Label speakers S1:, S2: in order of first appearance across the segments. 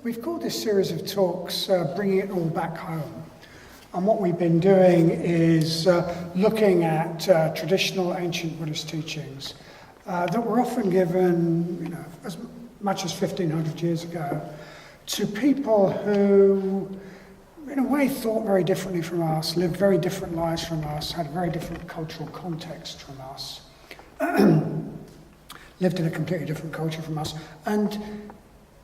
S1: We've called this series of talks Bringing It All Back Home. And what we've been doing is looking at traditional ancient Buddhist teachings that were often given, as much as 1,500 years ago, to people who, in a way, thought very differently from us, lived very different lives from us, had a very different cultural context from us, lived in a completely different culture from us, and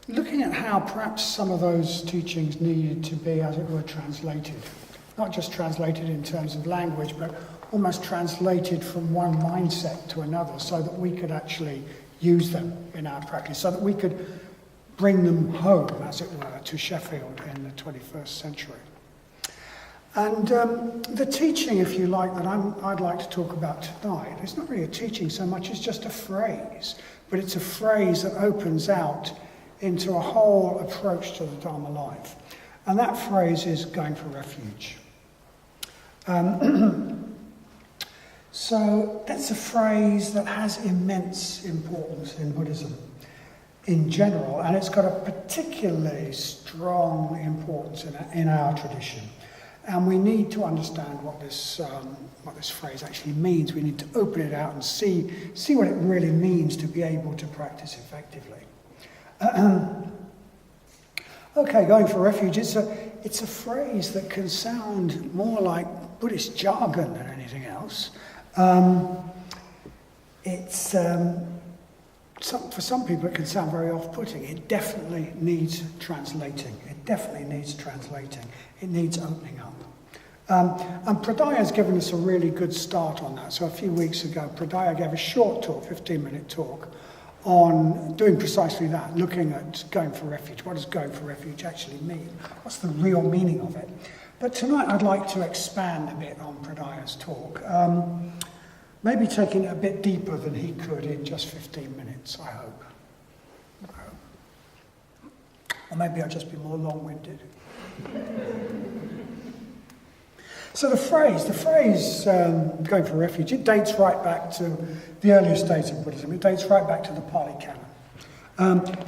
S1: looking at how perhaps some of those teachings needed to be, as it were, translated. Not just translated in terms of language, but almost translated from one mindset to another so that we could actually use them in our practice, so that we could bring them home, as it were, to Sheffield in the 21st century. And the teaching, if you like, that I'd like to talk about tonight, it's not really a teaching so much as just a phrase, but it's a phrase that opens out into a whole approach to the Dharma life. And that phrase is going for refuge. So that's a phrase that has immense importance in Buddhism in general, and it's got a particularly strong importance in our tradition. And we need to understand what this phrase actually means. We need to open it out and see what it really means to be able to practice effectively. Okay, going for refuge. It's a phrase that can sound more like Buddhist jargon than anything else. For some people it can sound very off-putting. It definitely needs translating. It needs opening up. And Pradaya has given us a really good start on that. So a few weeks ago, Pradaya gave a short talk, 15-minute talk, on doing precisely that, looking at going for refuge. What does going for refuge actually mean? What's the real meaning of it? But tonight I'd like to expand a bit on Pradaya's talk, maybe taking it a bit deeper than he could in just 15 minutes, I hope. Or maybe I'll just be more long-winded. So the phrase going for refuge, it dates right back to the earliest days of Buddhism. It dates right back to the Pali Canon.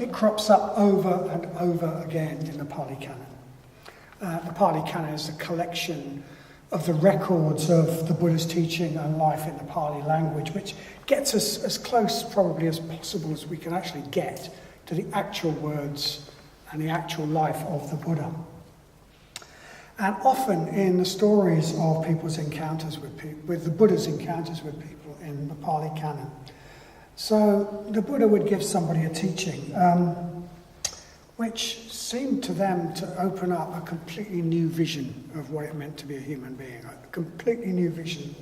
S1: It crops up over and over again in the Pali Canon. The Pali Canon is a collection of the records of the Buddha's teaching and life in the Pali language, which gets us as close probably as possible as we can actually get to the actual words and the actual life of the Buddha. And often in the stories of people's encounters with the Buddha's encounters with people in the Pali Canon. So the Buddha would give somebody a teaching which seemed to them to open up a completely new vision of what it meant to be a human being, a completely new vision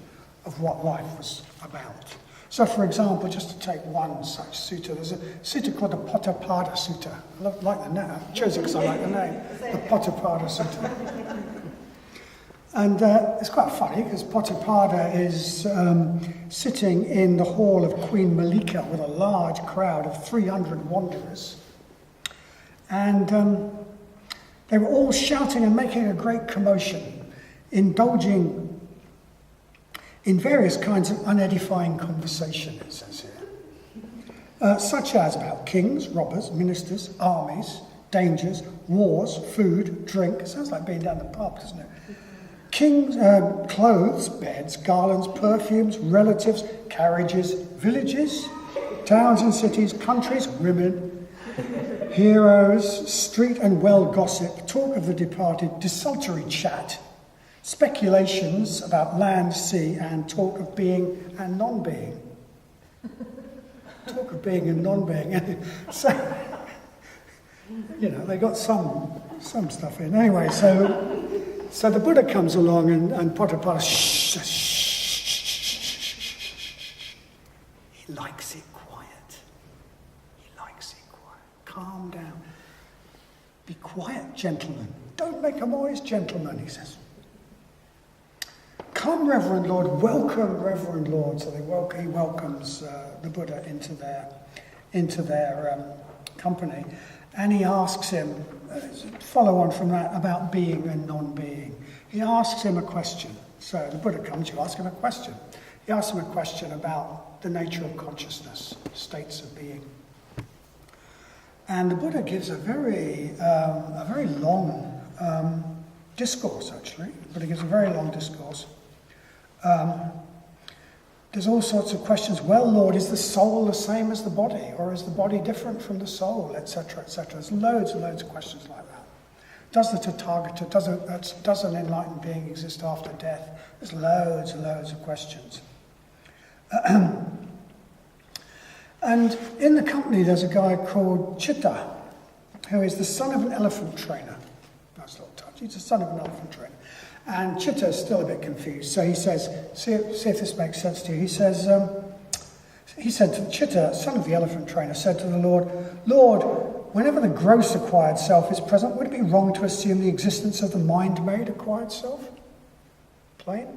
S1: of what life was about. So, for example, just to take one such sutta, there's a sutta called the Potthapada Sutta. I like the name. I chose it because I like the name, the Potthapada Sutta. And it's quite funny because Potthapada is sitting in the hall of Queen Malika with a large crowd of 300 wanderers. And they were all shouting and making a great commotion, indulging in various kinds of unedifying conversation, it says here. Such as about kings, robbers, ministers, armies, dangers, wars, food, drink. It sounds like being down the pub, doesn't it? Kings, clothes, beds, garlands, perfumes, relatives, carriages, villages, towns and cities, countries, women, heroes, street and well gossip, talk of the departed, desultory chat, speculations about land, sea, and talk of being and non-being. Talk of being and non-being. So, they got some stuff in. Anyway, so the Buddha comes along and Potthapada, shh. He likes it quiet. Calm down. Be quiet, gentlemen. Don't make a noise, gentlemen, he says. Come, Reverend Lord, welcome, Reverend Lord. So he welcomes the Buddha into their company. And he asks him, follow on from that, about being and non-being. He asks him a question. So the Buddha comes, you ask him a question. He asks him a question about the nature of consciousness, states of being. And the Buddha gives a very long discourse, actually. The Buddha gives a very long discourse. There's all sorts of questions. Well, Lord, is the soul the same as the body? Or is the body different from the soul, etc., etc.? There's loads and loads of questions like that. Does the Tathagata, does an enlightened being exist after death? There's loads and loads of questions. And in the company there's a guy called Chitta, who is the son of an elephant trainer. That's a little touch. He's the son of an elephant trainer. And Chitta is still a bit confused. So he says, see if this makes sense to you. He says, he said to Chitta, son of the elephant trainer, said to the Lord, Lord, whenever the gross acquired self is present, would it be wrong to assume the existence of the mind-made acquired self? Plain?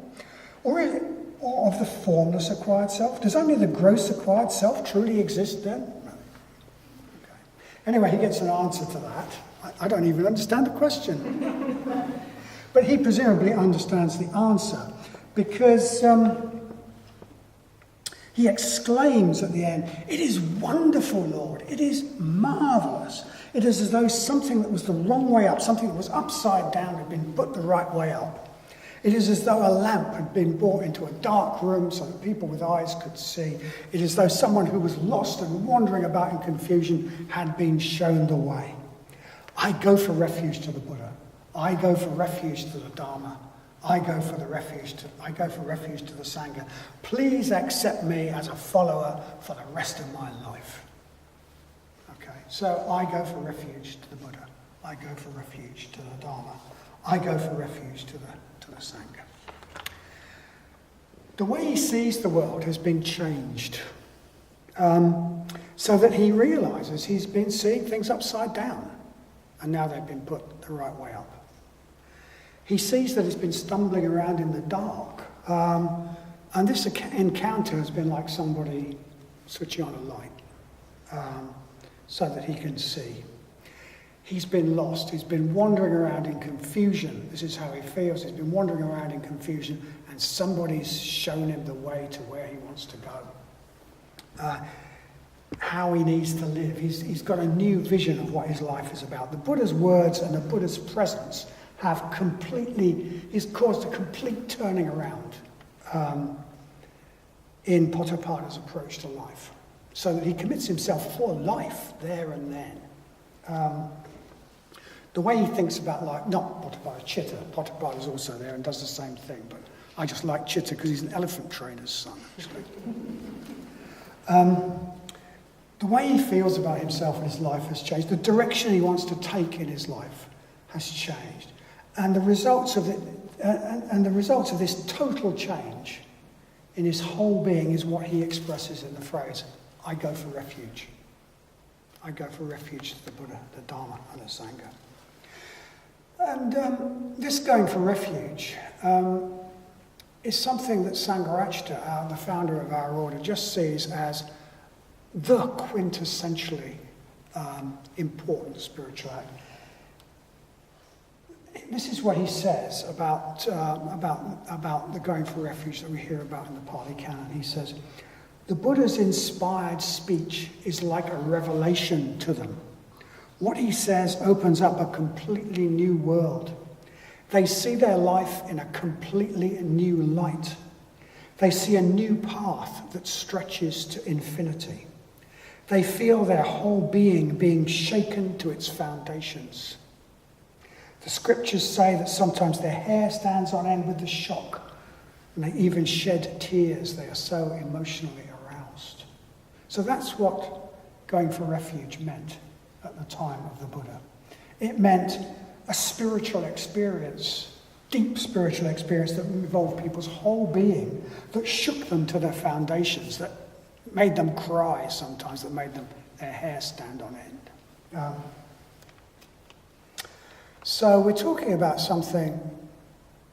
S1: Or of the formless acquired self? Does only the gross acquired self truly exist then? No. Okay. Anyway, he gets an answer to that. I don't even understand the question. But he presumably understands the answer because he exclaims at the end, "It is wonderful, Lord. It is marvellous. It is as though something that was the wrong way up, something that was upside down, had been put the right way up. It is as though a lamp had been brought into a dark room so that people with eyes could see. It is as though someone who was lost and wandering about in confusion had been shown the way. I go for refuge to the Buddha. I go for refuge to the Dharma. I go for refuge to the Sangha. Please accept me as a follower for the rest of my life." Okay, so I go for refuge to the Buddha. I go for refuge to the Dharma. I go for refuge to the Sangha. The way he sees the world has been changed, so that he realizes he's been seeing things upside down, and now they've been put the right way up. He sees that he's been stumbling around in the dark, and this encounter has been like somebody switching on a light, so that he can see. He's been lost. He's been wandering around in confusion. This is how he feels. He's been wandering around in confusion, and somebody's shown him the way to where he wants to go. How he needs to live. He's got a new vision of what his life is about. The Buddha's words and the Buddha's presence has caused a complete turning around in Potapada's approach to life, so that he commits himself for life there and then. The way he thinks about life, not Potapada, Chitta. Potapada's also there and does the same thing, but I just like Chitta because he's an elephant trainer's son, actually. The way he feels about himself and his life has changed. The direction he wants to take in his life has changed. And the results of this total change in his whole being is what he expresses in the phrase, "I go for refuge." I go for refuge to the Buddha, the Dharma, and the Sangha. And this going for refuge is something that Sangharakshita, the founder of our order, just sees as the quintessentially important spiritual act. This is what he says about the going for refuge that we hear about in the Pali Canon. He says, "The Buddha's inspired speech is like a revelation to them. What he says opens up a completely new world. They see their life in a completely new light. They see a new path that stretches to infinity. They feel their whole being shaken to its foundations. The scriptures say that sometimes their hair stands on end with the shock, and they even shed tears. They are so emotionally aroused." So that's what going for refuge meant at the time of the Buddha. It meant a spiritual experience, deep spiritual experience that involved people's whole being, that shook them to their foundations, that made them cry sometimes, that made their hair stand on end. So we're talking about something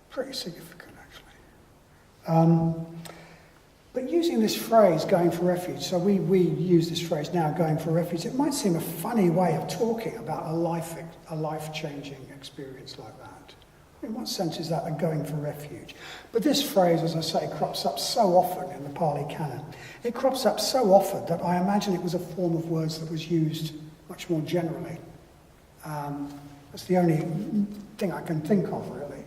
S1: pretty significant, actually. But using this phrase, going for refuge, so we use this phrase now, going for refuge, it might seem a funny way of talking about a life-changing experience like that. In what sense is that, a going for refuge? But this phrase, as I say, crops up so often in the Pali Canon. It crops up so often that I imagine it was a form of words that was used much more generally. That's the only thing I can think of, really.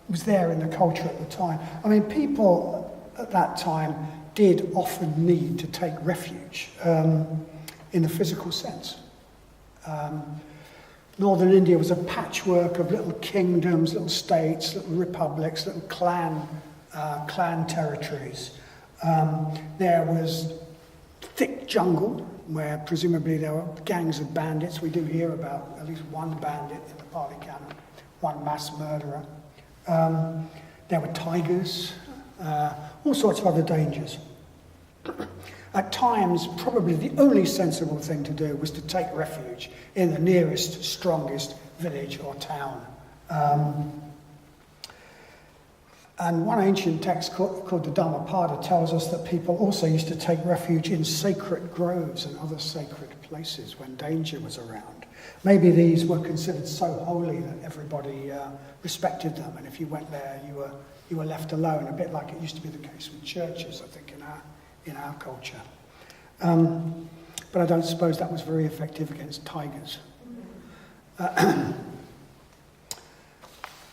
S1: Was there in the culture at the time. I mean, people at that time did often need to take refuge in the physical sense. Northern India was a patchwork of little kingdoms, little states, little republics, little clan territories. There was thick jungle, where presumably there were gangs of bandits. We do hear about at least one bandit in the Pali Canon, one mass murderer. There were tigers, all sorts of other dangers. At times, probably the only sensible thing to do was to take refuge in the nearest, strongest village or town. And one ancient text called the Dhammapada tells us that people also used to take refuge in sacred groves and other sacred places when danger was around. Maybe these were considered so holy that everybody respected them, and if you went there, you were left alone, a bit like it used to be the case with churches, I think, in our culture. But I don't suppose that was very effective against tigers. But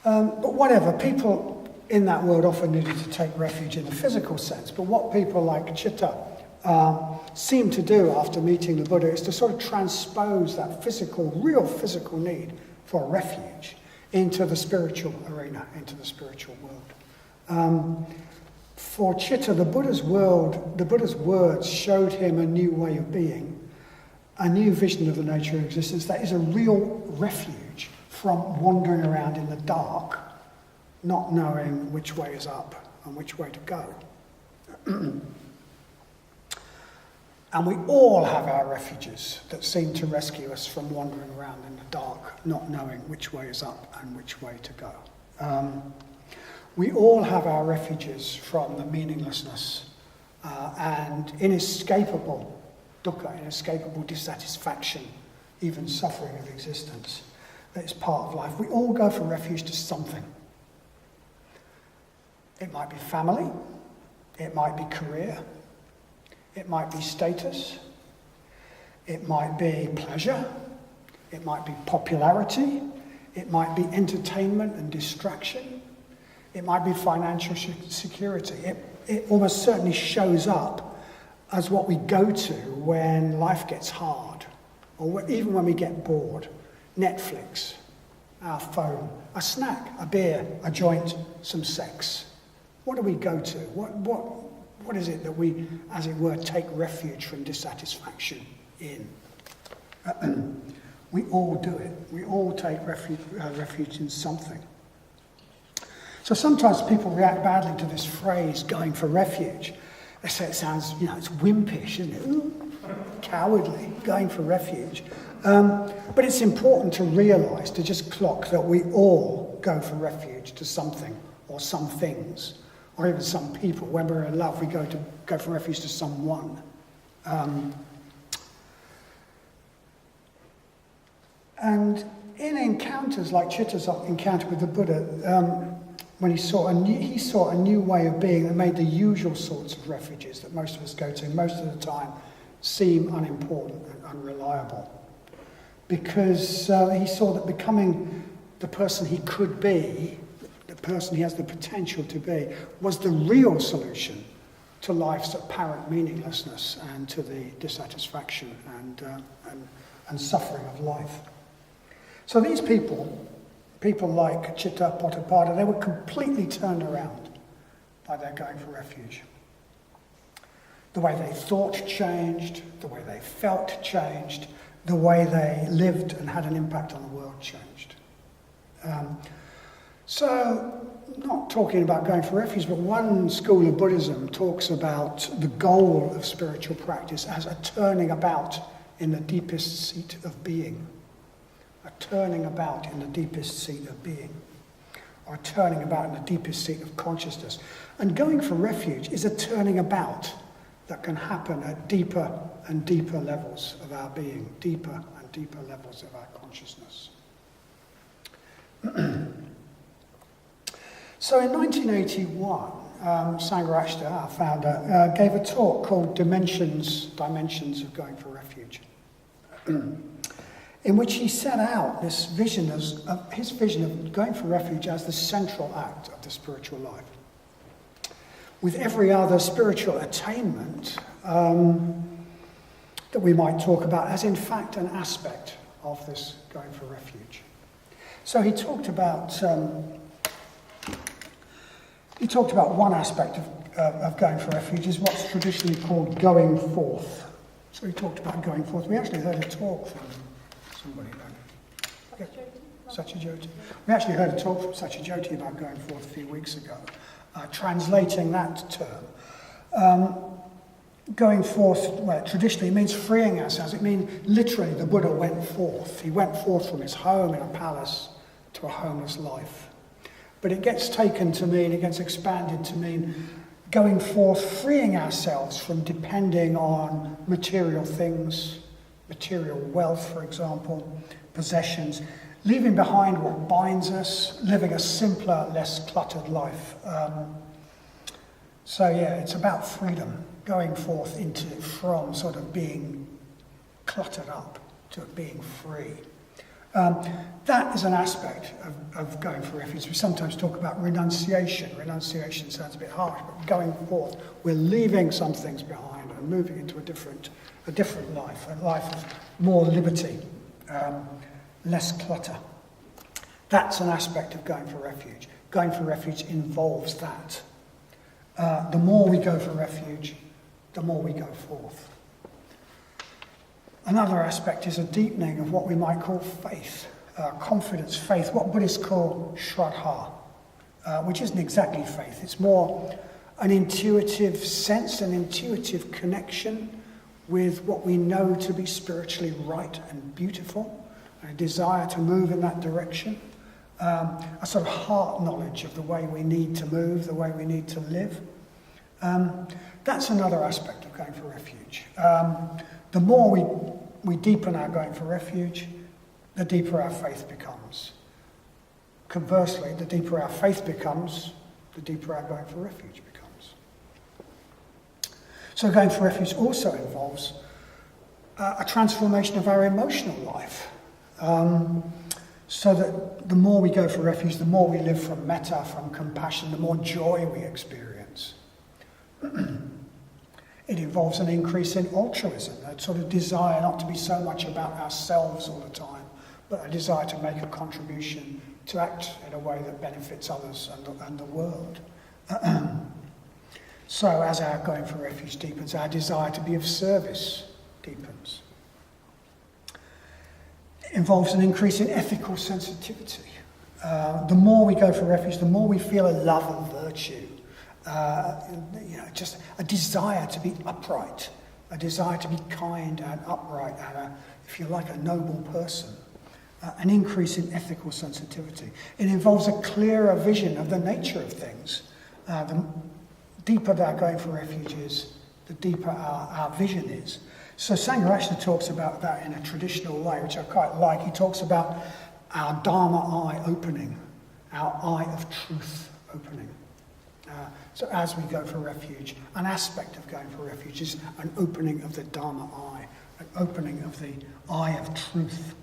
S1: whatever, people in that world often needed to take refuge in the physical sense, but what people like Chitta seem to do after meeting the Buddha is to sort of transpose that real physical need for refuge into the spiritual arena, into the spiritual world. For Chitta, the Buddha's words showed him a new way of being, a new vision of the nature of existence that is a real refuge from wandering around in the dark, not knowing which way is up and which way to go. And we all have our refuges that seem to rescue us from wandering around in the dark, not knowing which way is up and which way to go. We all have our refuges from the meaninglessness and inescapable dukkha, inescapable dissatisfaction, even suffering of existence that is part of life. We all go for refuge to something. It might be family, it might be career, it might be status, it might be pleasure, it might be popularity, it might be entertainment and distraction, it might be financial security. It almost certainly shows up as what we go to when life gets hard, or even when we get bored. Netflix, our phone, a snack, a beer, a joint, some sex. What do we go to? What is it that we, as it were, take refuge from dissatisfaction in? We all do it. We all take refuge in something. So sometimes people react badly to this phrase, going for refuge. They say it sounds, it's wimpish, isn't it? Ooh, cowardly, going for refuge. But it's important to realise, to just clock that we all go for refuge to something or some things, or even some people. When we're in love, we go for refuge to someone. And in encounters like Chitta's encounter with the Buddha, when he saw a new way of being that made the usual sorts of refuges that most of us go to most of the time seem unimportant and unreliable. Because he saw that becoming the person he could be, the person he has the potential to be, was the real solution to life's apparent meaninglessness and to the dissatisfaction and suffering of life. So these people like Chitta Pottapada, they were completely turned around by their going for refuge. The way they thought changed, the way they felt changed, the way they lived and had an impact on the world changed. So, not talking about going for refuge, but one school of Buddhism talks about the goal of spiritual practice as a turning about in the deepest seat of being. A turning about in the deepest seat of being. Or a turning about in the deepest seat of consciousness. And going for refuge is a turning about that can happen at deeper and deeper levels of our being, deeper and deeper levels of our consciousness. So in 1981, Sangharashta, our founder, gave a talk called Dimensions of Going for Refuge. in which he set out this vision his vision of going for refuge as the central act of the spiritual life. With every other spiritual attainment that we might talk about as in fact an aspect of this going for refuge. So he talked about one aspect of going for refuge is what's traditionally called going forth. So he talked about going forth. We actually heard a talk from somebody about Satyajoti. We actually heard a talk from Satyajoti about going forth a few weeks ago, translating that term. Going forth, well, traditionally means freeing ourselves. It means literally the Buddha went forth. He went forth from his home in a palace to a homeless life. But it gets taken to mean, it gets expanded to mean going forth, freeing ourselves from depending on material things, material wealth, for example, possessions, leaving behind what binds us, living a simpler, less cluttered life. So yeah, it's about freedom, going forth from sort of being cluttered up to being free. That is an aspect of going for refuge. We sometimes talk about renunciation. Renunciation sounds a bit harsh, but going forth, we're leaving some things behind and moving into a different life, a life of more liberty, less clutter. That's an aspect of going for refuge. Going for refuge involves that. The more we go for refuge, the more we go forth. Another aspect is a deepening of what we might call faith, confidence, faith, what Buddhists call shraddha, which isn't exactly faith. It's more an intuitive sense, an intuitive connection with what we know to be spiritually right and beautiful, a desire to move in that direction, a sort of heart knowledge of the way we need to move, the way we need to live. That's another aspect of going for refuge. The more we deepen our going for refuge, the deeper our faith becomes. Conversely, the deeper our faith becomes, the deeper our going for refuge becomes. So going for refuge also involves a transformation of our emotional life. So that the more we go for refuge, the more we live from metta, from compassion, the more joy we experience. It involves an increase in altruism, a sort of desire not to be so much about ourselves all the time, but a desire to make a contribution, to act in a way that benefits others and the world. So as our going for refuge deepens, our desire to be of service deepens. It involves an increase in ethical sensitivity. The more we go for refuge, the more we feel a love of virtue. Just a desire to be upright, a desire to be kind and upright, and if you like, a noble person. An increase in ethical sensitivity. It involves a clearer vision of the nature of things. The deeper our going for refuge is, the deeper our vision is. So Sangharakshita talks about that in a traditional way, which I quite like. He talks about our Dharma eye opening, our eye of truth opening. So as we go for refuge, an aspect of going for refuge is an opening of the Dharma eye, an opening of the eye of truth.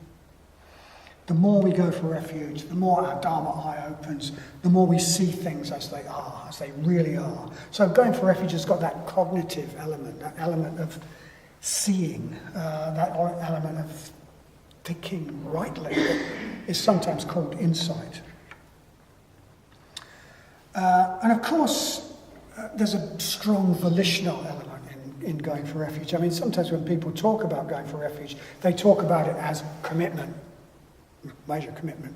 S1: The more we go for refuge, the more our Dharma eye opens, the more we see things as they are, as they really are. So going for refuge has got that cognitive element, that element of seeing, that element of thinking rightly, that is sometimes called insight. And of course, there's a strong volitional element in going for refuge. I mean, sometimes when people talk about going for refuge, they talk about it as commitment, major commitment.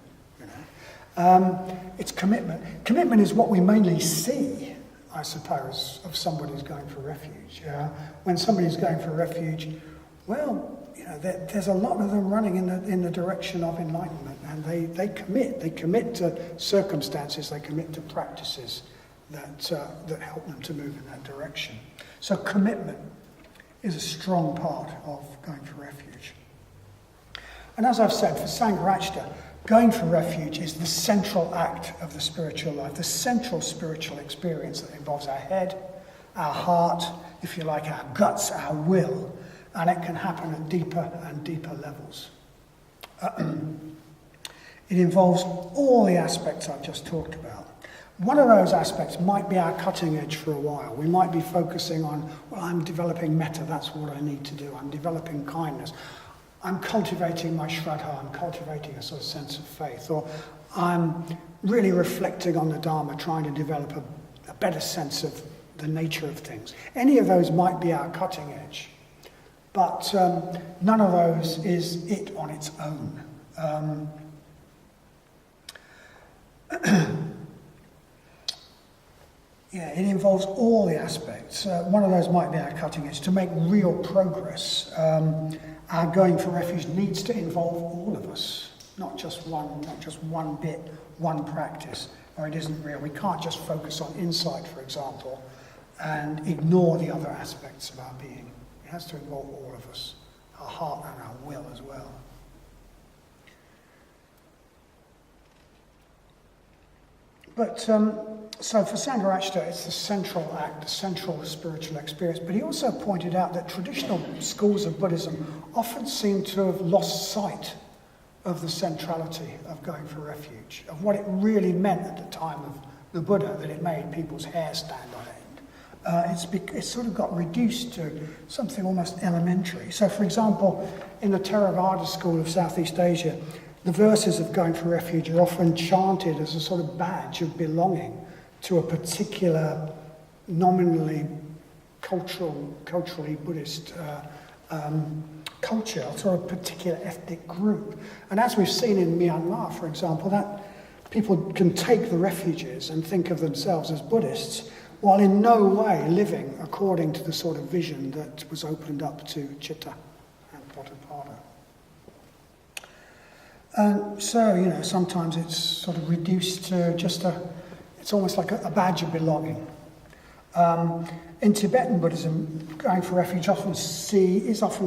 S1: It's commitment. Commitment is what we mainly see, I suppose, of somebody who's going for refuge. When somebody's going for refuge, well, there's a lot of them running in the direction of enlightenment, and they commit to circumstances, they commit to practices that help them to move in that direction. So commitment is a strong part of going for refuge. And as I've said, for Sangharakshita, going for refuge is the central act of the spiritual life, the central spiritual experience that involves our head, our heart, if you like, our guts, our will, and it can happen at deeper and deeper levels. It involves all the aspects I've just talked about. One of those aspects might be our cutting edge for a while. We might be focusing on, well, I'm developing metta, that's what I need to do. I'm developing kindness. I'm cultivating my Shraddha, I'm cultivating a sort of sense of faith. Or I'm really reflecting on the Dharma, trying to develop a better sense of the nature of things. Any of those might be our cutting edge. But none of those is it on its own. Yeah, it involves all the aspects. One of those might be our cutting edge. To make real progress, our going for refuge needs to involve all of us, not just one bit, one practice, or it isn't real. We can't just focus on insight, for example, and ignore the other aspects of our being. It has to involve all of us, our heart and our will as well. But so for Sangharakshita, it's the central act, the central spiritual experience. But he also pointed out that traditional schools of Buddhism often seem to have lost sight of the centrality of going for refuge, of what it really meant at the time of the Buddha, that it made people's hair stand on end. It's sort of got reduced to something almost elementary. So, for example, in the Theravada school of Southeast Asia, the verses of going for refuge are often chanted as a sort of badge of belonging to a particular nominally culturally Buddhist culture, or a particular ethnic group. And as we've seen in Myanmar, for example, that people can take the refuges and think of themselves as Buddhists, while in no way living according to the sort of vision that was opened up to Chitta and Pottapada. And so, sometimes it's sort of reduced to just it's almost like a badge of belonging. In Tibetan Buddhism, going for refuge often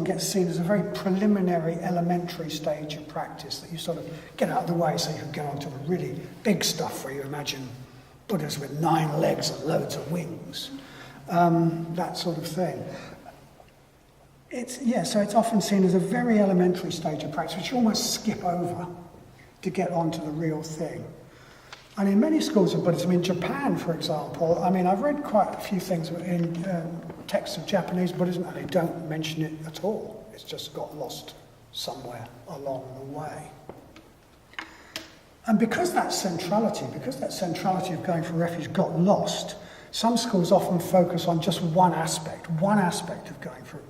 S1: gets seen as a very preliminary, elementary stage of practice that you sort of get out of the way so you can get on to the really big stuff where you imagine Buddhas with 9 legs and loads of wings, that sort of thing. So it's often seen as a very elementary stage of practice, which you almost skip over to get onto the real thing. And in many schools of Buddhism, in Japan, for example, I've read quite a few things in texts of Japanese Buddhism, and they don't mention it at all. It's just got lost somewhere along the way. And because that centrality of going for refuge got lost, some schools often focus on just one aspect of going for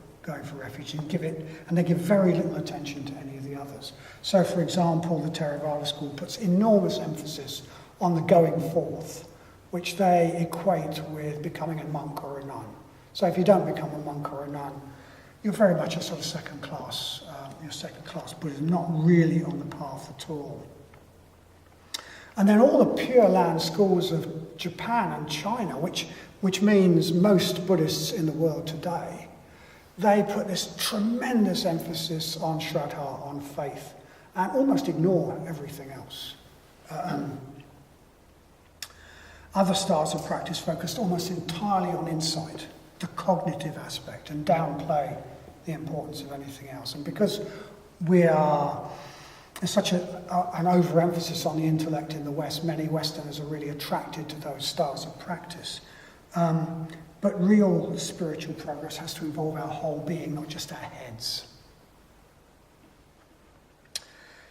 S1: refuge, and they give very little attention to any of the others. So, for example, the Theravada school puts enormous emphasis on the going forth, which they equate with becoming a monk or a nun. So if you don't become a monk or a nun, you're very much a sort of second class Buddhism, not really on the path at all. And then all the Pure Land schools of Japan and China, which means most Buddhists in the world today, they put this tremendous emphasis on Shraddha, on faith, and almost ignore everything else. Other styles of practice focused almost entirely on insight, the cognitive aspect, and downplay the importance of anything else. And because there's such an overemphasis on the intellect in the West, many Westerners are really attracted to those styles of practice. But real spiritual progress has to involve our whole being, not just our heads.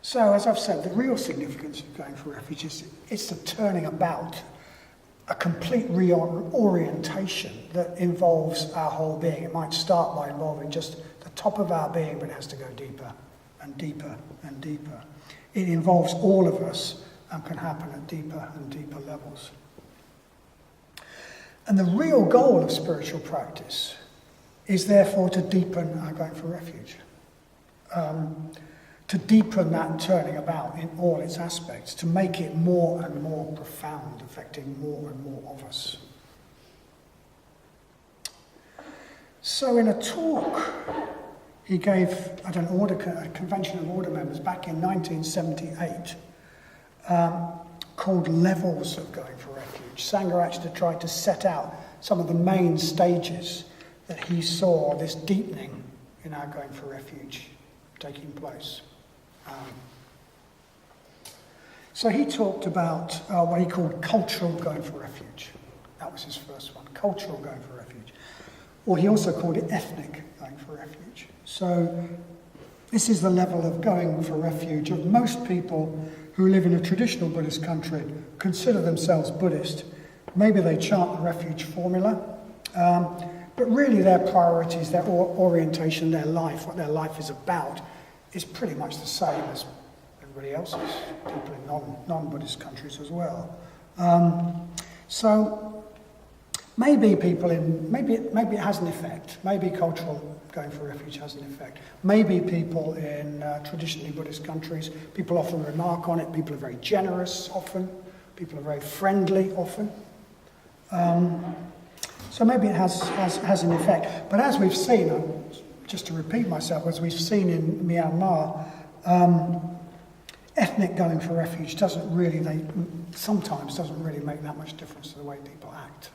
S1: So, as I've said, the real significance of going for refuge is the turning about, a complete reorientation that involves our whole being. It might start by involving just the top of our being, but it has to go deeper and deeper and deeper. It involves all of us and can happen at deeper and deeper levels. And the real goal of spiritual practice is therefore to deepen our going for refuge. To deepen that turning about in all its aspects, to make it more and more profound, affecting more and more of us. So in a talk he gave at a convention of order members back in 1978, called Levels of Going for Refuge, Sangharakshita tried to set out some of the main stages that he saw this deepening in our going for refuge taking place. So he talked about what he called cultural going for refuge. That was his first one, cultural going for refuge. Or he also called it ethnic going for refuge. So this is the level of going for refuge of most people who live in a traditional Buddhist country, consider themselves Buddhist. Maybe they chant the refuge formula, but really their priorities, their orientation, their life, what their life is about, is pretty much the same as everybody else's, people in non-Buddhist countries as well. So maybe maybe it has an effect. Maybe cultural going for refuge has an effect. Maybe people in traditionally Buddhist countries, people often remark on it. People are very generous often. People are very friendly often. So maybe it has an effect. But as we've seen, just to repeat myself, as we've seen in Myanmar, ethnic going for refuge sometimes doesn't really make that much difference to the way people act.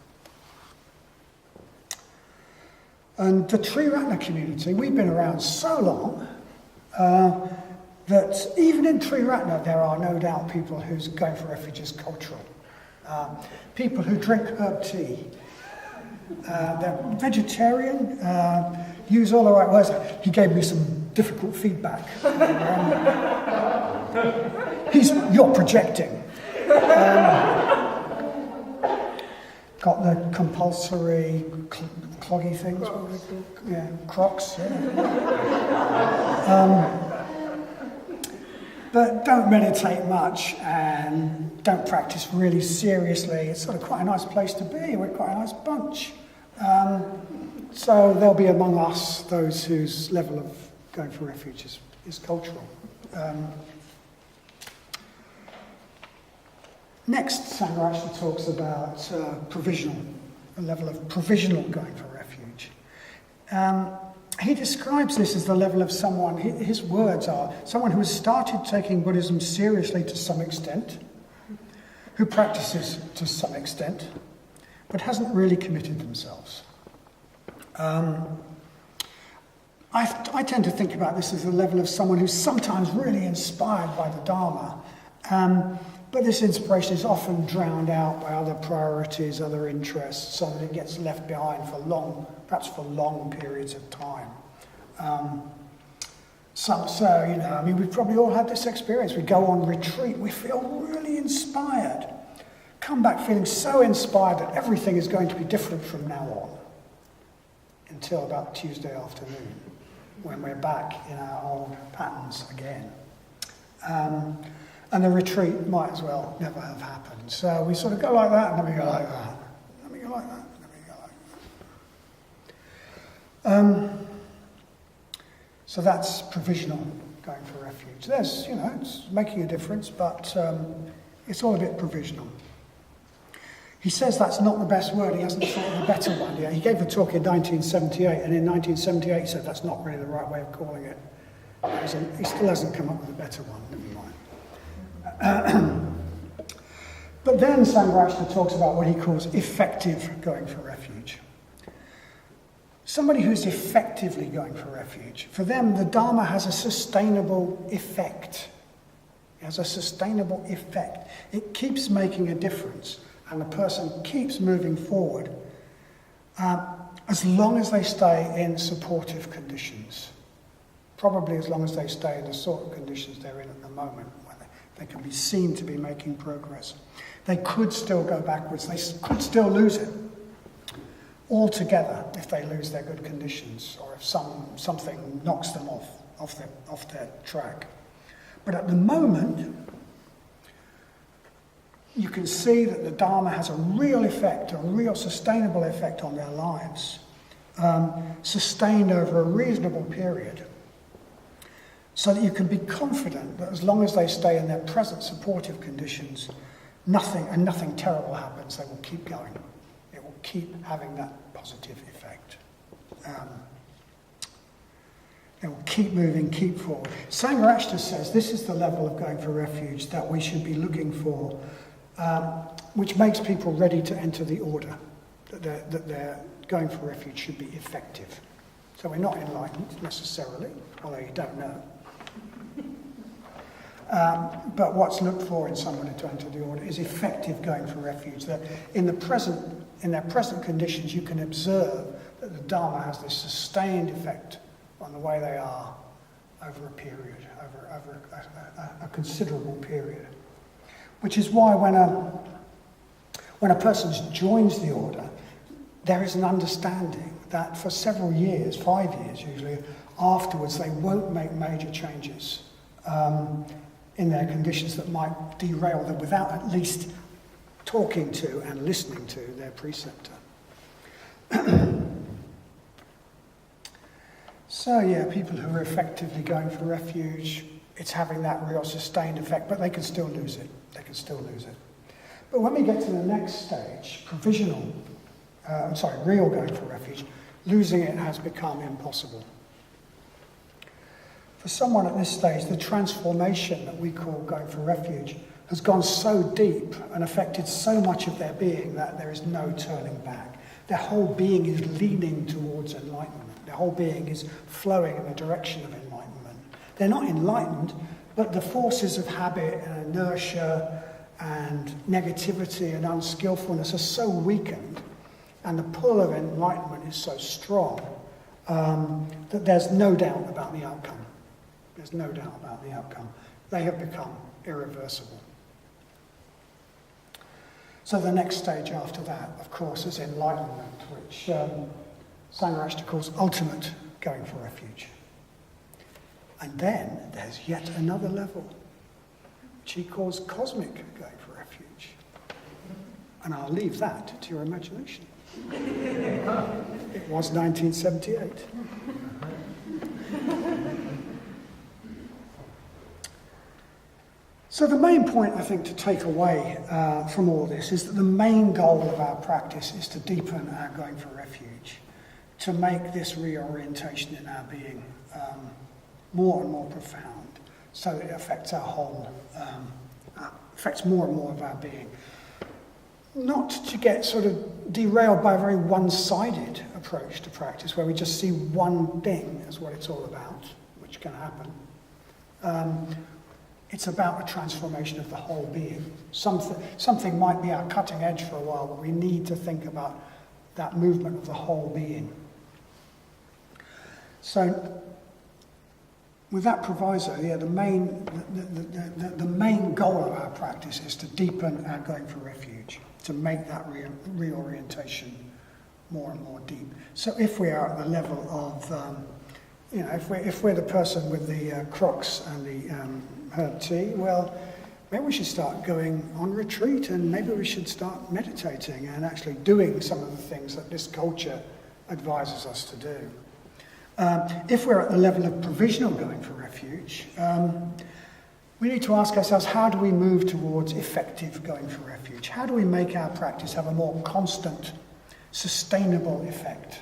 S1: And the Triratna community, we've been around so long that even in Triratna there are no doubt people whose going for refuge is cultural. People who drink herb tea. They're vegetarian, use all the right words. He gave me some difficult feedback. You're projecting. Got the compulsory cloggy things, what are they called? Yeah, Crocs. Yeah. But don't meditate much and don't practice really seriously. It's sort of quite a nice place to be. We're quite a nice bunch. So there'll be among us those whose level of going for refuge is cultural. Next, Sangha actually talks about provisional, a level of provisional going for refuge. He describes this as the level of someone, his words are, someone who has started taking Buddhism seriously to some extent, who practices to some extent, but hasn't really committed themselves. I tend to think about this as the level of someone who's sometimes really inspired by the Dharma, but this inspiration is often drowned out by other priorities, other interests, so that it gets left behind perhaps for long periods of time. We've probably all had this experience. We go on retreat, we feel really inspired, come back feeling so inspired that everything is going to be different from now on, until about Tuesday afternoon, when we're back in our old patterns again. And the retreat might as well never have happened. So we sort of go like that, and then we go like that. Then we go like that, and then we go like that. So that's provisional going for refuge. There's, it's making a difference, but it's all a bit provisional. He says that's not the best word. He hasn't thought of a better one. Yeah, he gave a talk in 1978, and in 1978 he said that's not really the right way of calling it. He still hasn't come up with a better one. Never mind. But then Sangha talks about what he calls effective going for refuge. Somebody who's effectively going for refuge. For them, the Dharma has a sustainable effect. It has a sustainable effect. It keeps making a difference, and the person keeps moving forward as long as they stay in supportive conditions. Probably as long as they stay in the sort of conditions they're in at the moment, where they can be seen to be making progress. They could still go backwards. They could still lose it altogether if they lose their good conditions, or if something knocks them off their track. But at the moment, you can see that the Dharma has a real effect, a real sustainable effect on their lives, sustained over a reasonable period, so that you can be confident that as long as they stay in their present supportive conditions, nothing terrible happens. They will keep going. It will keep having that positive effect. It will keep moving, keep forward. Sangha says this is the level of going for refuge that we should be looking for, which makes people ready to enter the order, that their going for refuge should be effective. So we're not enlightened necessarily, although you don't know. But what's looked for in somebody to enter the order is effective going for refuge. That in their present conditions, you can observe that the Dharma has this sustained effect on the way they are over a period, over a considerable period. Which is why when a person joins the order, there is an understanding that for several years, 5 years usually, afterwards they won't make major changes in their conditions that might derail them without at least talking to and listening to their preceptor. So yeah, people who are effectively going for refuge, it's having that real sustained effect, but they can still lose it. They can still lose it. But when we get to the next stage, real going for refuge, losing it has become impossible. For someone at this stage, the transformation that we call going for refuge has gone so deep and affected so much of their being that there is no turning back. Their whole being is leaning towards enlightenment. Their whole being is flowing in the direction of enlightenment. They're not enlightened, but the forces of habit and inertia and negativity and unskillfulness are so weakened, and the pull of enlightenment is so strong that there's no doubt about the outcome. There's no doubt about the outcome. They have become irreversible. So the next stage after that, of course, is enlightenment, which Sangharashtra calls ultimate going for refuge. And then there's yet another level, which he calls cosmic going for refuge. And I'll leave that to your imagination. It was 1978. So the main point, I think, to take away from all this is that the main goal of our practice is to deepen our going for refuge, to make this reorientation in our being more and more profound, so it affects our whole, affects more and more of our being. Not to get sort of derailed by a very one-sided approach to practice, where we just see one thing as what it's all about, which can happen. It's about a transformation of the whole being. Something might be our cutting edge for a while, but we need to think about that movement of the whole being. So, with that proviso, yeah, the main goal of our practice is to deepen our going for refuge, to make that reorientation more and more deep. So, if we are at the level of, if we're the person with the Crocs and the herb tea, well, maybe we should start going on retreat, and maybe we should start meditating and actually doing some of the things that this culture advises us to do. If we're at the level of provisional going for refuge, we need to ask ourselves, how do we move towards effective going for refuge? How do we make our practice have a more constant, sustainable effect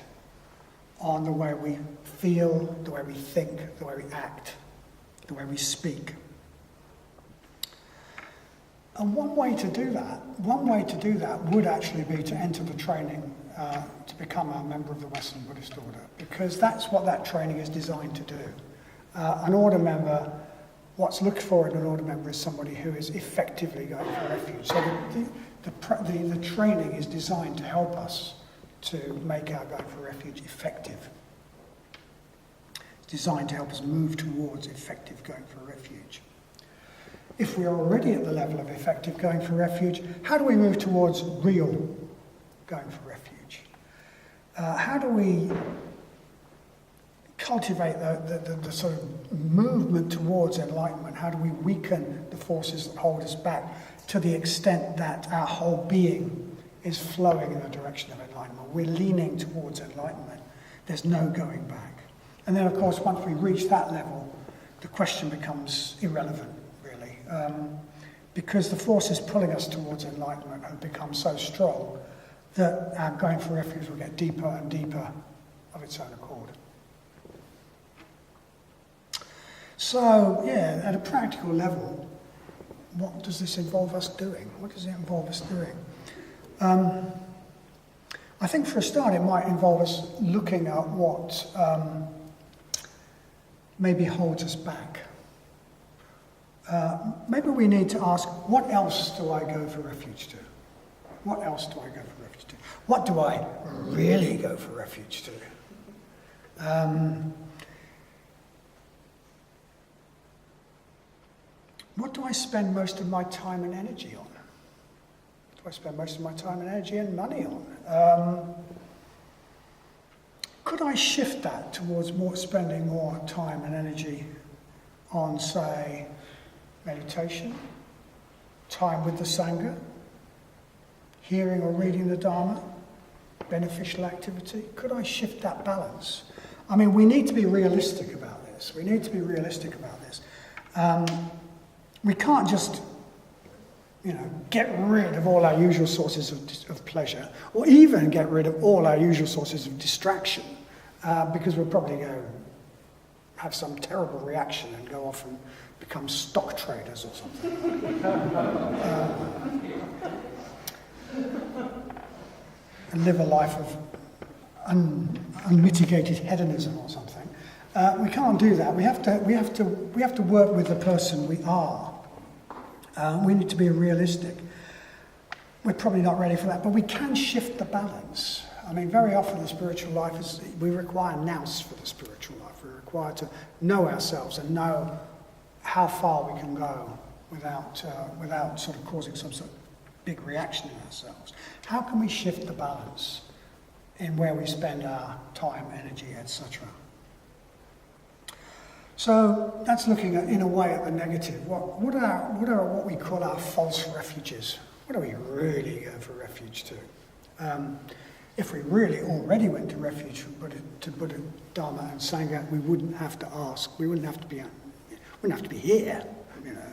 S1: on the way we feel, the way we think, the way we act, the way we speak? And one way to do that would actually be to enter the training to become a member of the Western Buddhist order, because that's what that training is designed to do. An order member, what's looked for in an order member is somebody who is effectively going for refuge. So the training is designed to help us to make our going for refuge effective. It's designed to help us move towards effective going for refuge. If we are already at the level of effective going for refuge, how do we move towards real going for refuge? How do we cultivate the sort of movement towards enlightenment? How do we weaken the forces that hold us back to the extent that our whole being is flowing in the direction of enlightenment? We're leaning towards enlightenment. There's no going back. And then, of course, once we reach that level, the question becomes irrelevant. Because the forces pulling us towards enlightenment have become so strong that our going for refuge will get deeper and deeper of its own accord. So, yeah, at a practical level, what does this involve us doing? What does it involve us doing? I I think for a start it might involve us looking at what maybe holds us back. Maybe we need to ask, what else do I go for refuge to? What else do I go for refuge to? What do I really go for refuge to? What do I spend most of my time and energy on? What do I spend most of my time and energy and money on? Could I shift that towards spending more time and energy on, say, meditation, time with the Sangha, hearing or reading the Dharma, beneficial activity? Could I shift that balance? I mean, we need to be realistic about this. We can't just, get rid of all our usual sources of pleasure, or even get rid of all our usual sources of distraction, because we're probably going to have some terrible reaction and go off and become stock traders or something. And live a life of unmitigated hedonism or something. We can't do that. We have to work with the person we are. We need to be realistic. We're probably not ready for that, but we can shift the balance. I mean, very often the spiritual life we require nous for the spiritual life. We're required to know ourselves and know how far we can go without sort of causing some sort of big reaction in ourselves. How can we shift the balance in where we spend our time, energy, etc.? So that's looking at, in a way, at the negative. What are what we call our false refuges? What do we really go for refuge to? If we really already went to refuge to Buddha, Dharma and Sangha, we wouldn't have to ask. We wouldn't have to be here.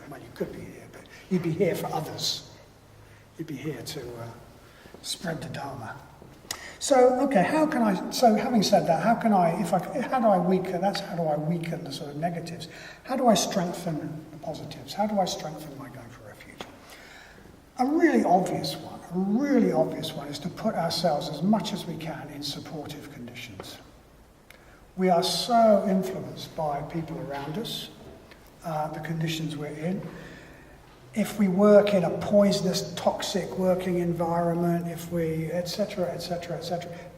S1: Well, you could be here, but you'd be here for others. You'd be here to spread the Dharma. So, okay, having said that, how do I weaken the sort of negatives? How do I strengthen the positives? How do I strengthen my going for refuge? A really obvious one is to put ourselves as much as we can in supportive conditions. We are so influenced by people around us, the conditions we're in. If we work in a poisonous, toxic working environment, etc.,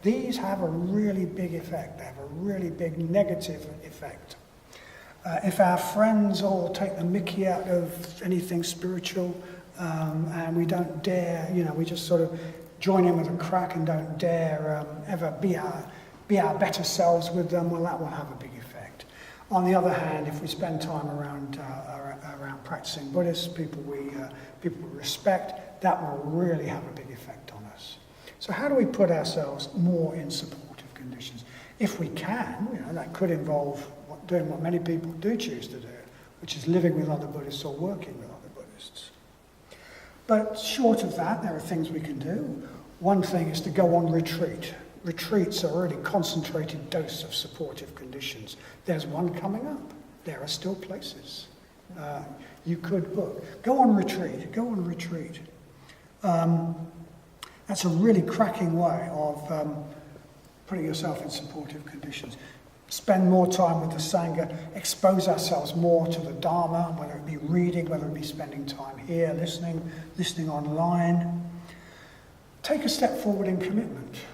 S1: these have a really big effect. They have a really big negative effect. If our friends all take the mickey out of anything spiritual, and we don't dare, we just sort of join in with a crack and don't dare ever be our better selves with them, well, that will have a big effect. On the other hand, if we spend time around practicing Buddhists, people we respect, that will really have a big effect on us. So how do we put ourselves more in supportive conditions? If we can, that could involve doing what many people do choose to do, which is living with other Buddhists or working with other Buddhists. But short of that, there are things we can do. One thing is to go on retreat. Retreats are a really concentrated dose of supportive conditions. There's one coming up. There are still places. You could book. Go on retreat. That's a really cracking way of putting yourself in supportive conditions. Spend more time with the Sangha, expose ourselves more to the Dharma, whether it be reading, whether it be spending time here, listening online. Take a step forward in commitment.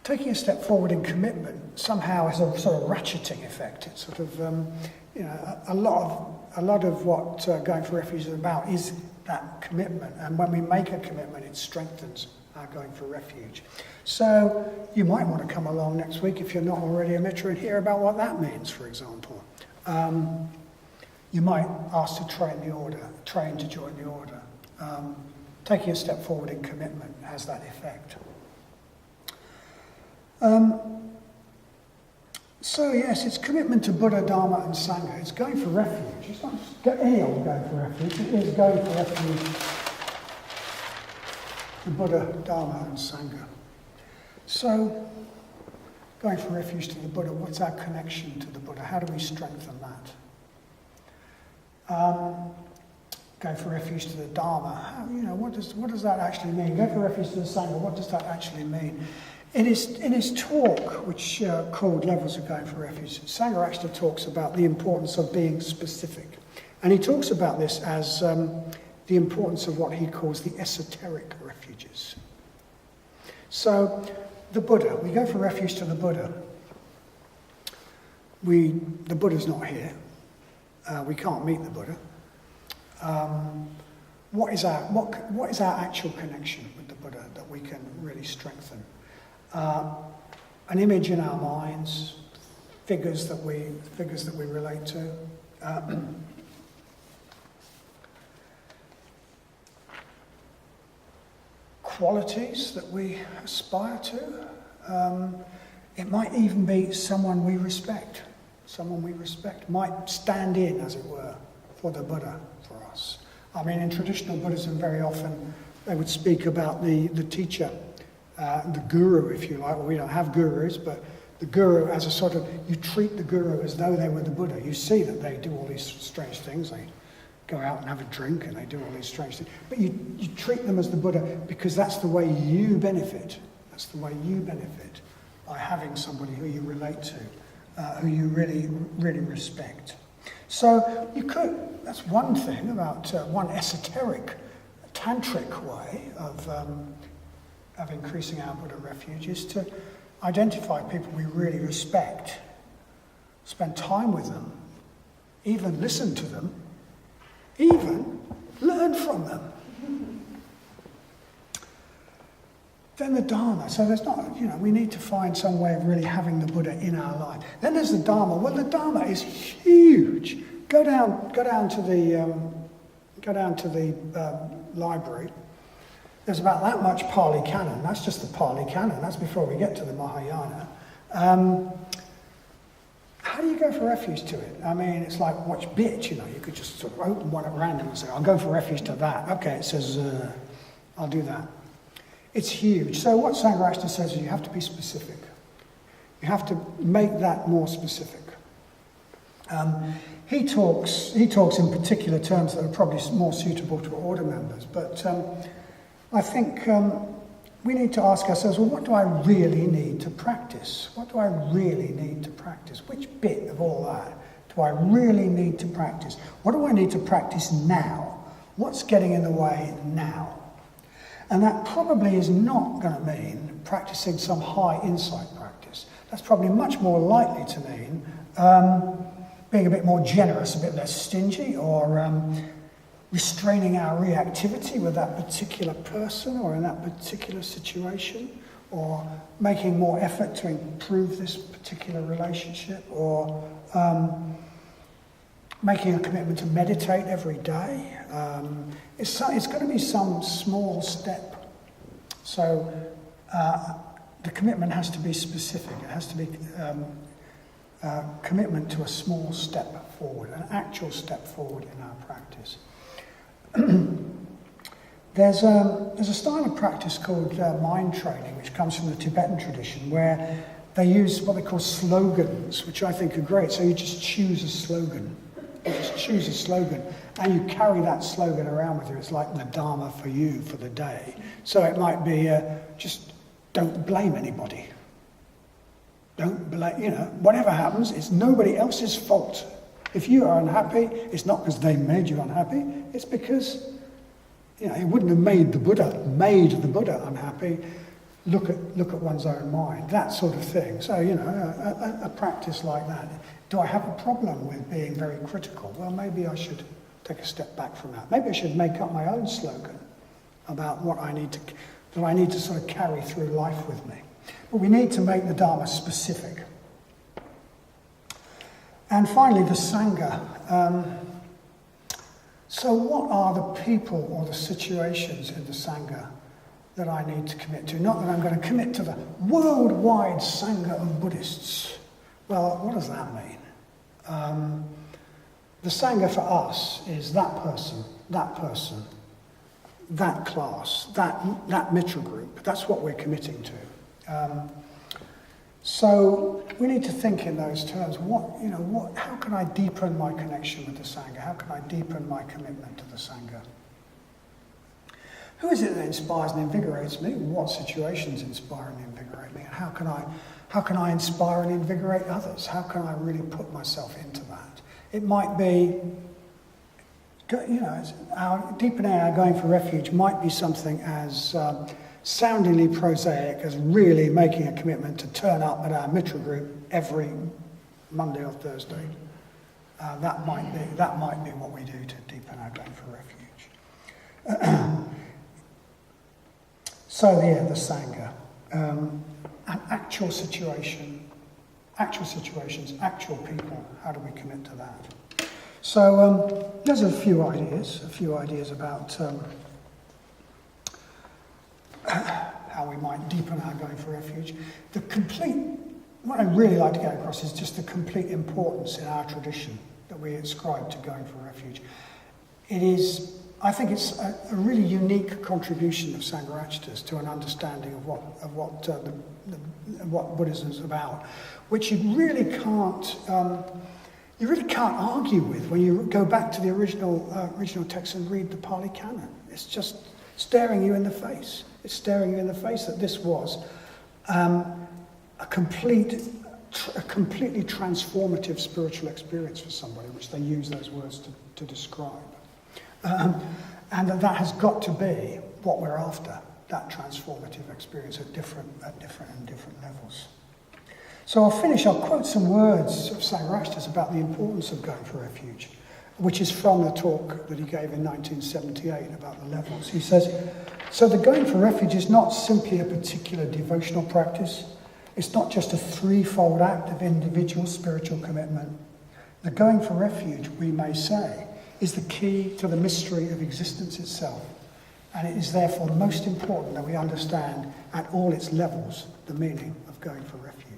S1: Taking a step forward in commitment somehow has a sort of ratcheting effect. It's sort of, a lot of what going for refuge is about is that commitment. And when we make a commitment, it strengthens our going for refuge. So you might want to come along next week if you're not already a mitra and hear about what that means, for example. You might ask to train to join the order. Taking a step forward in commitment has that effect. So yes, it's commitment to Buddha, Dharma and Sangha. It's going for refuge. It's not just any old going for refuge. It is going for refuge to Buddha, Dharma and Sangha. So, going for refuge to the Buddha, what's our connection to the Buddha? How do we strengthen that? go for refuge to the Dharma. What does that actually mean? Go for refuge to the Sangha. What does that actually mean? In his talk, which called Levels of Going for Refuge, Sangha actually talks about the importance of being specific. And he talks about this as the importance of what he calls the esoteric refuges. So, the Buddha, we go for refuge to the Buddha. The Buddha's not here. We can't meet the Buddha. What is our actual connection with the Buddha that we can really strengthen? An image in our minds, figures that we relate to. Qualities that we aspire to. It might even be someone we respect. Someone we respect might stand in, as it were, for the Buddha for us. I mean, in traditional Buddhism, very often they would speak about the teacher, the guru, if you like. Well, we don't have gurus, but the guru as a sort of, you treat the guru as though they were the Buddha. You see that they do all these strange things. They go out and have a drink and they do all these strange things. But you treat them as the Buddha because that's the way you benefit. That's the way you benefit by having somebody who you relate to, who you really, really respect. So that's one thing about one esoteric, tantric way of increasing our Buddha refuge is to identify people we really respect, spend time with them, even listen to them, even learn from them. Then the Dharma. So there's not, we need to find some way of really having the Buddha in our life. Then there's the Dharma. Well, the Dharma is huge. Go down to the library. There's about that much Pali Canon. That's just the Pali Canon. That's before we get to the Mahayana. How do you go for refuge to it? I mean, it's like which bit, you could just sort of open one at random and say, I'll go for refuge to that. Okay, it says, I'll do that. It's huge. So what Sangha actually says is you have to be specific. You have to make that more specific. He talks in particular terms that are probably more suitable to order members, but I think we need to ask ourselves, well, what do I really need to practice? What do I really need to practice? Which bit of all that do I really need to practice? What do I need to practice now? What's getting in the way now? And that probably is not going to mean practicing some high insight practice. That's probably much more likely to mean being a bit more generous, a bit less stingy, or restraining our reactivity with that particular person or in that particular situation, or making more effort to improve this particular relationship, or making a commitment to meditate every day. It's going to be some small step. So the commitment has to be specific. It has to be commitment to a small step forward, an actual step forward in our practice. There's a style of practice called mind training, which comes from the Tibetan tradition, where they use what they call slogans, which I think are great. So you just choose a slogan. You just choose a slogan, and you carry that slogan around with you. It's like the Dharma for you for the day. So it might be just don't blame anybody. Don't blame, whatever happens, it's nobody else's fault. If you are unhappy, it's not because they made you unhappy. It's because, it wouldn't have made the Buddha unhappy. Look at one's own mind, that sort of thing. So, a practice like that. Do I have a problem with being very critical? Well, maybe I should take a step back from that. Maybe I should make up my own slogan about what I need to sort of carry through life with me. But we need to make the Dharma specific. And finally, the Sangha. So what are the people or the situations in the Sangha that I need to commit to? Not that I'm going to commit to the worldwide Sangha of Buddhists. Well, what does that mean? The Sangha for us is that person, that class, that Mitra group. That's what we're committing to. So we need to think in those terms. How can I deepen my connection with the Sangha? How can I deepen my commitment to the Sangha? Who is it that inspires and invigorates me? What situations inspire and invigorate me? And how can I inspire and invigorate others? How can I really put myself into that? It might be, deepening our going for refuge might be something as soundingly prosaic as really making a commitment to turn up at our Mitra group every Monday or Thursday. That might be what we do to deepen our going for refuge. So yeah, the Sangha. An actual situation, actual situations, actual people. How do we commit to that? So there's a few ideas about how we might deepen our going for refuge. What I'd really like to get across is just the complete importance in our tradition that we ascribe to going for refuge. I think it's a really unique contribution of Sangharachtas to an understanding of what Buddhism is about, which you really can't argue with when you go back to the original text and read the Pali Canon. It's just staring you in the face. It's staring you in the face that this was a completely transformative spiritual experience for somebody, which they use those words to describe. And that has got to be what we're after, that transformative experience at different levels. So I'll quote some words of Sangharachtas about the importance of going for refuge, which is from the talk that he gave in 1978 about the levels. He says, so the going for refuge is not simply a particular devotional practice. It's not just a threefold act of individual spiritual commitment. The going for refuge, we may say, is the key to the mystery of existence itself, and it is therefore most important that we understand at all its levels the meaning of going for refuge.